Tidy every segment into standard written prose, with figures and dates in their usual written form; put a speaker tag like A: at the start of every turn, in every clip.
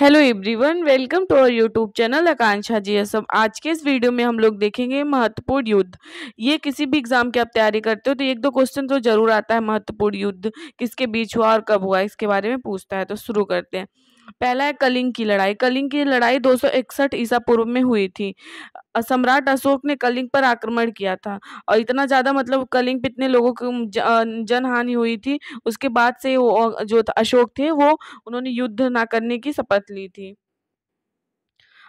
A: Hello everyone, welcome to our YouTube channel Akanksha GSM. आज के इस वीडियो में हम लोग देखेंगे महत्वपूर्ण युद्ध। ये किसी भी एग्जाम की आप तैयारी करते हो तो एक दो क्वेश्चन तो जरूर आता है। महत्वपूर्ण युद्ध किसके बीच हुआ और कब हुआ, इसके बारे में पूछता है। तो शुरू करते हैं। पहला है कलिंग की लड़ाई। कलिंग की लड़ाई 261 ईसा पूर्व में हुई थी। सम्राट अशोक ने कलिंग पर आक्रमण किया था और इतना ज्यादा मतलब कलिंग पे इतने लोगों को जन हानि हुई थी। उसके बाद से वो जो अशोक थे वो उन्होंने युद्ध ना करने की शपथ ली थी।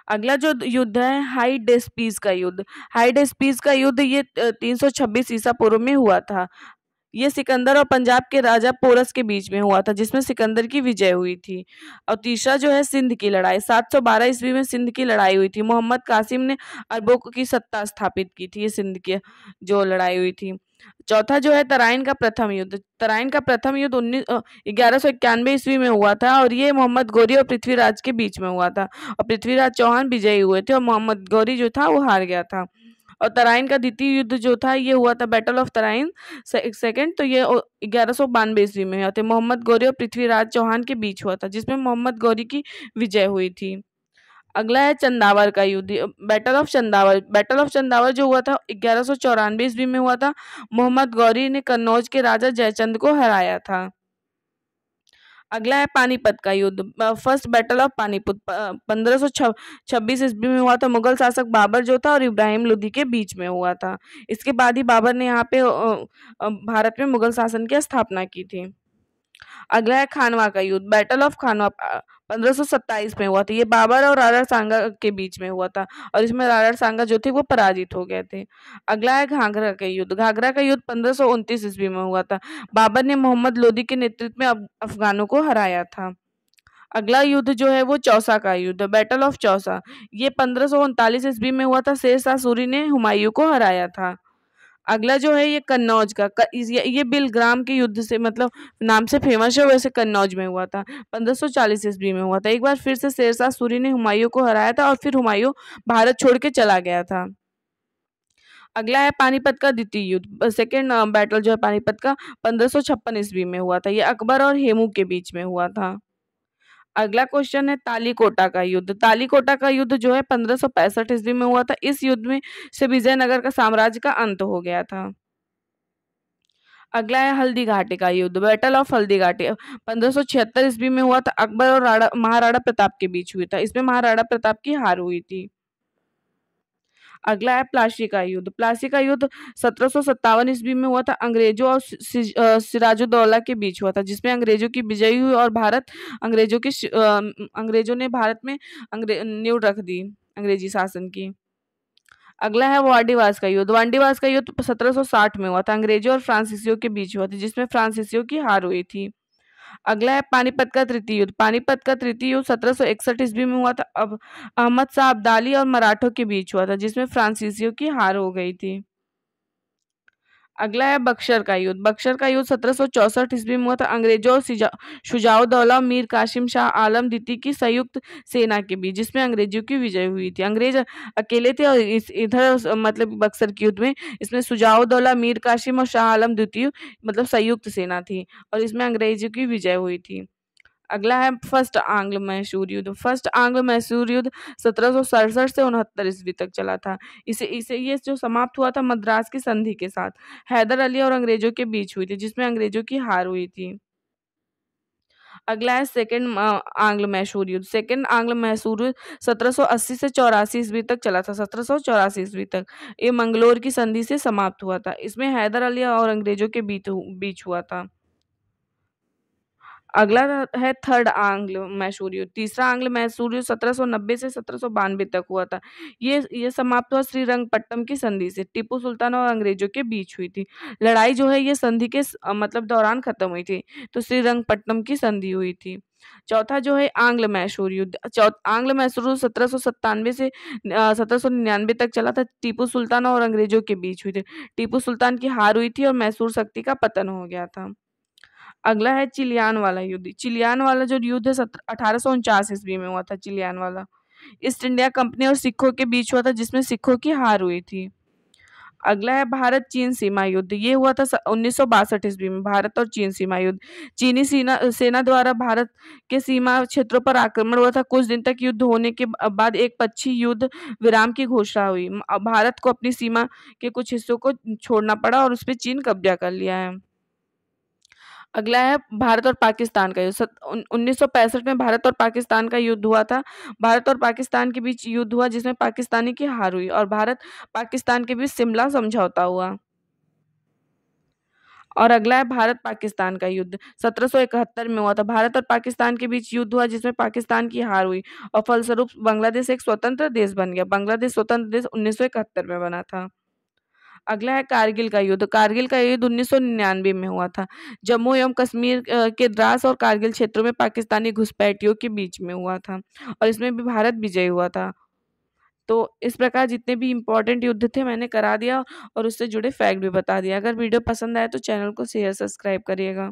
A: अगला जो युद्ध है हाइडेस्पीस का युद्ध। हाइडेस्पीस का युद्ध ये 326 ईसा पूर्व में हुआ था। ये सिकंदर और पंजाब के राजा पोरस के बीच में हुआ था, जिसमें सिकंदर की विजय हुई थी। और तीसरा जो है सिंध की लड़ाई। 712 ईस्वी में सिंध की लड़ाई हुई थी। मोहम्मद कासिम ने अरबों की सत्ता स्थापित की थी। ये सिंध की जो लड़ाई हुई थी। चौथा जो है तराइन का प्रथम युद्ध। तराइन का प्रथम युद्ध 1191 ईस्वी में हुआ था और ये मोहम्मद गौरी और पृथ्वीराज के बीच में हुआ था। और पृथ्वीराज चौहान विजयी हुए थे और मोहम्मद गौरी जो था वो हार गया था। और तराइन का द्वितीय युद्ध जो था ये हुआ था बैटल ऑफ तराइन सेकंड। तो ये 1192 ईस्वी में हुआ था। मोहम्मद गौरी और पृथ्वीराज चौहान के बीच हुआ था, जिसमें मोहम्मद गौरी की विजय हुई थी। अगला है चंदावर का युद्ध। Battle of Chandawar. Battle of Chandawar जो हुआ था 1194 ईस्वी में हुआ था। मोहम्मद गौरी ने कन्नौज के राजा जयचंद को हराया था। अगला है पानीपत का युद्ध। फर्स्ट बैटल ऑफ पानीपत 1526 ईस्वी में हुआ था। मुगल शासक बाबर जो था और इब्राहिम लोदी के बीच में हुआ था। इसके बाद ही बाबर ने यहाँ पे भारत में मुगल शासन की स्थापना की थी। अगला है खानवा का युद्ध। बैटल ऑफ खानवा 1527 में हुआ था। ये बाबर और राणा सांगा के बीच में हुआ था और इसमें राणा सांगा जो थे वो पराजित हो गए थे। अगला है घाघरा का युद्ध। घाघरा का युद्ध 1529 ईस्वी में हुआ था। बाबर ने मोहम्मद लोदी के नेतृत्व में अफगानों को हराया था। अगला युद्ध जो है वो चौसा का युद्ध। Battle of Chausa. ये 1539 ईस्वी में हुआ था। शेरशाह सूरी ने हुमायूं को हराया था। अगला जो है ये कन्नौज का ये बिलग्राम के युद्ध से मतलब नाम से फेमस है, वैसे कन्नौज में हुआ था। 1540 ईस्वी में हुआ था। एक बार फिर से शेरशाह सूरी ने हुमायूं को हराया था और फिर हुमायूं भारत छोड़ के चला गया था। अगला है पानीपत का द्वितीय युद्ध। सेकेंड बैटल जो है पानीपत का 1556 ईस्वी में हुआ था। ये अकबर और हेमू के बीच में हुआ था। अगला क्वेश्चन है तालीकोटा का युद्ध। तालीकोटा का युद्ध जो है 1565 ईस्वी में हुआ था। इस युद्ध में से विजयनगर का साम्राज्य का अंत हो गया था। अगला है हल्दी घाटी का युद्ध। बैटल ऑफ हल्दी घाटी 1576 ईस्वी में हुआ था। अकबर और महाराणा प्रताप के बीच हुई था। इसमें महाराणा प्रताप की हार हुई थी। अगला है प्लासी का युद्ध। प्लासी का युद्ध 1757 ईस्वी में हुआ था। अंग्रेजों और सिराजुद्दौला के बीच हुआ था, जिसमें अंग्रेजों की विजय हुई और अंग्रेजों ने भारत में नींव रख दी अंग्रेजी शासन की। अगला है वांडीवास का युद्ध। वांडीवास का युद्ध 1760 में हुआ था। अंग्रेजों और फ्रांसीसियों के बीच हुआ था, जिसमें फ्रांसीसियों की हार हुई थी। अगला है पानीपत का तृतीय युद्ध। पानीपत का तृतीय युद्ध 1761 ईस्वी में हुआ था। अब अहमद शाह अब्दाली और मराठों के बीच हुआ था, जिसमें फ्रांसीसियों की हार हो गई थी। अगला है बक्सर का युद्ध। बक्सर का युद्ध 1764 ईस्वी में हुआ था। अंग्रेजों और शुजाउद्दौला और मीर कासिम शाह आलम द्वितीय की संयुक्त सेना के बीच, जिसमें अंग्रेजों की विजय हुई थी। अंग्रेज अकेले थे और इधर मतलब बक्सर के युद्ध में इसमें शुजाउद्दौला, मीर कासिम और शाह आलम द्वितीय मतलब संयुक्त सेना थी और इसमें अंग्रेजों की विजय हुई थी। अगला है फर्स्ट आंग्ल मैसूर युद्ध। फर्स्ट आंग्ल मैसूर युद्ध 1767 से 69 ईस्वी तक चला था। इसे इसे ये जो समाप्त हुआ था मद्रास की संधि के साथ हैदर अली और अंग्रेजों के बीच हुई थी, जिसमें अंग्रेजों की हार हुई थी। अगला है सेकंड आंग्ल मैसूर युद्ध। सेकंड आंग्ल मैसूर युद्ध 1780 से 84 ईस्वी तक चला था। 1784 ईस्वी तक ये मंगलोर की संधि से समाप्त हुआ था। इसमें हैदर अली और अंग्रेजों के बीच हुआ था। अगला है थर्ड आंग्ल मैसूर युद्ध। तीसरा आंग्ल मैसूर युद्ध 1790 से 1792 तक हुआ था। ये समाप्त हुआ श्रीरंगपट्टम की संधि से। टीपू सुल्तान और अंग्रेजों के बीच हुई थी। लड़ाई जो है ये संधि के मतलब दौरान खत्म हुई थी, तो श्रीरंगपट्टम की संधि हुई थी। चौथा जो है आंग्ल मैसूर युद्ध। आंग्ल मैसूर युद्ध 1797 से 1799 तक चला था। टीपू सुल्तान और अंग्रेजों के बीच हुई थी। टीपू सुल्तान की हार हुई थी और मैसूर शक्ति का पतन हो गया था। अगला है चिलियान वाला युद्ध। चिलियान वाला जो युद्ध है 1849 ईस्वी में हुआ था। चिलियान वाला ईस्ट इंडिया कंपनी और सिखों के बीच हुआ था, जिसमें सिखों की हार हुई थी। अगला है भारत चीन सीमा युद्ध। ये हुआ था 1962 ईस्वी में, भारत और चीन सीमा युद्ध। चीनी सेना सेना द्वारा भारत के सीमा क्षेत्रों पर आक्रमण हुआ था। कुछ दिन तक युद्ध होने के बाद एक पक्षी युद्ध विराम की घोषणा हुई। भारत को अपनी सीमा के कुछ हिस्सों को छोड़ना पड़ा और उस पे चीन कब्जा कर लिया है। अगला है भारत और पाकिस्तान का युद्ध। 1965 में भारत और पाकिस्तान का युद्ध हुआ था। भारत और पाकिस्तान के बीच युद्ध हुआ जिसमें पाकिस्तानी की हार हुई और भारत पाकिस्तान के बीच शिमला समझौता हुआ। और अगला है भारत पाकिस्तान का युद्ध। 1771 में हुआ था। भारत और पाकिस्तान के बीच युद्ध हुआ जिसमें पाकिस्तान की हार हुई और फलस्वरूप बांग्लादेश एक स्वतंत्र देश बन गया। बांग्लादेश स्वतंत्र देश 1971 में बना था। अगला है कारगिल का युद्ध। कारगिल का युद्ध 1999 में हुआ था। जम्मू एवं कश्मीर के द्रास और कारगिल क्षेत्रों में पाकिस्तानी घुसपैठियों के बीच में हुआ था और इसमें भी भारत विजयी हुआ था। तो इस प्रकार जितने भी इम्पोर्टेंट युद्ध थे मैंने करा दिया और उससे जुड़े फैक्ट भी बता दिया। अगर वीडियो पसंद आए तो चैनल को शेयर सब्सक्राइब करिएगा।